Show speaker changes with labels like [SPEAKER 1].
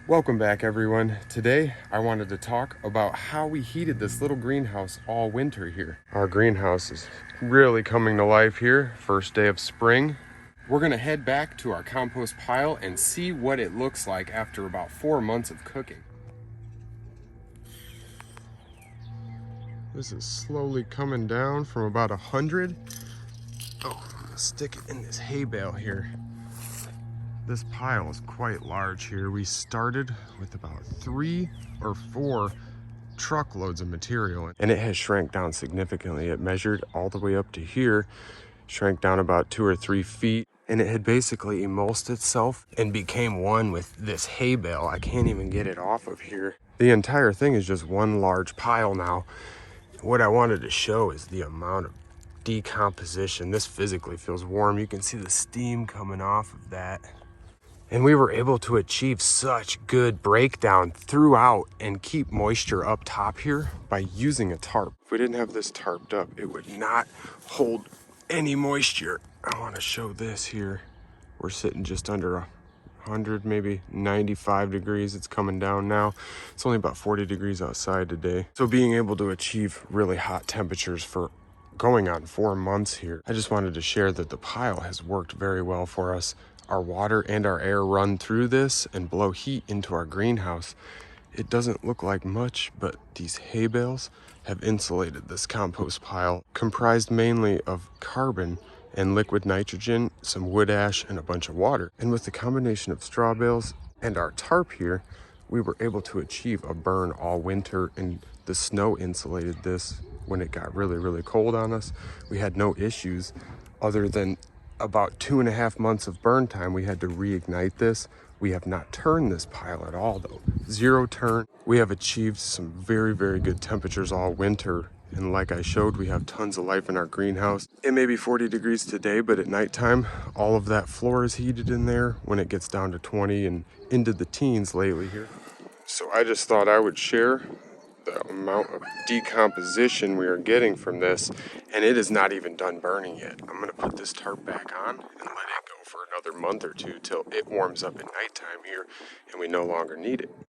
[SPEAKER 1] Welcome back, everyone. Today I wanted to talk about how we heated this little greenhouse all winter here. Our greenhouse is really coming to life here, first day of spring. We're gonna head back to our compost pile and see what it looks like after about 4 months of cooking. This is slowly coming down from about 100. Oh, I'm gonna stick it in this hay bale here. This pile is quite large here. We started with about 3 or 4 truckloads of material, and it has shrank down significantly. It measured all the way up to here, shrank down about 2 or 3 feet, and it had basically emulsed itself and became one with this hay bale. I can't even get it off of here. The entire thing is just one large pile now. What I wanted to show is the amount of decomposition. This physically feels warm. You can see the steam coming off of that. And we were able to achieve such good breakdown throughout and keep moisture up top here by using a tarp. If we didn't have this tarped up, it would not hold any moisture. I want to show this here. We're sitting just under 100, maybe 95 degrees. It's coming down now. It's only about 40 degrees outside today. So being able to achieve really hot temperatures for going on 4 months here, I just wanted to share that the pile has worked very well for us. Our water and our air run through this and blow heat into our greenhouse. It doesn't look like much, but these hay bales have insulated this compost pile, comprised mainly of carbon and liquid nitrogen, some wood ash, and a bunch of water. And with the combination of straw bales and our tarp here, we were able to achieve a burn all winter, and the snow insulated this when it got really cold on us. We had no issues other than about 2.5 months of burn time. We had to reignite this. We have not turned this pile at all though. 0 turn. We have achieved some very good temperatures all winter. And like I showed, we have tons of life in our greenhouse. It may be 40 degrees today, but at nighttime, all of that floor is heated in there when it gets down to 20 and into the teens lately here. So I just thought I would share the amount of decomposition we are getting from this, and it is not even done burning yet. I'm gonna put this tarp back on and let it go for another month or two till it warms up at nighttime here and we no longer need it.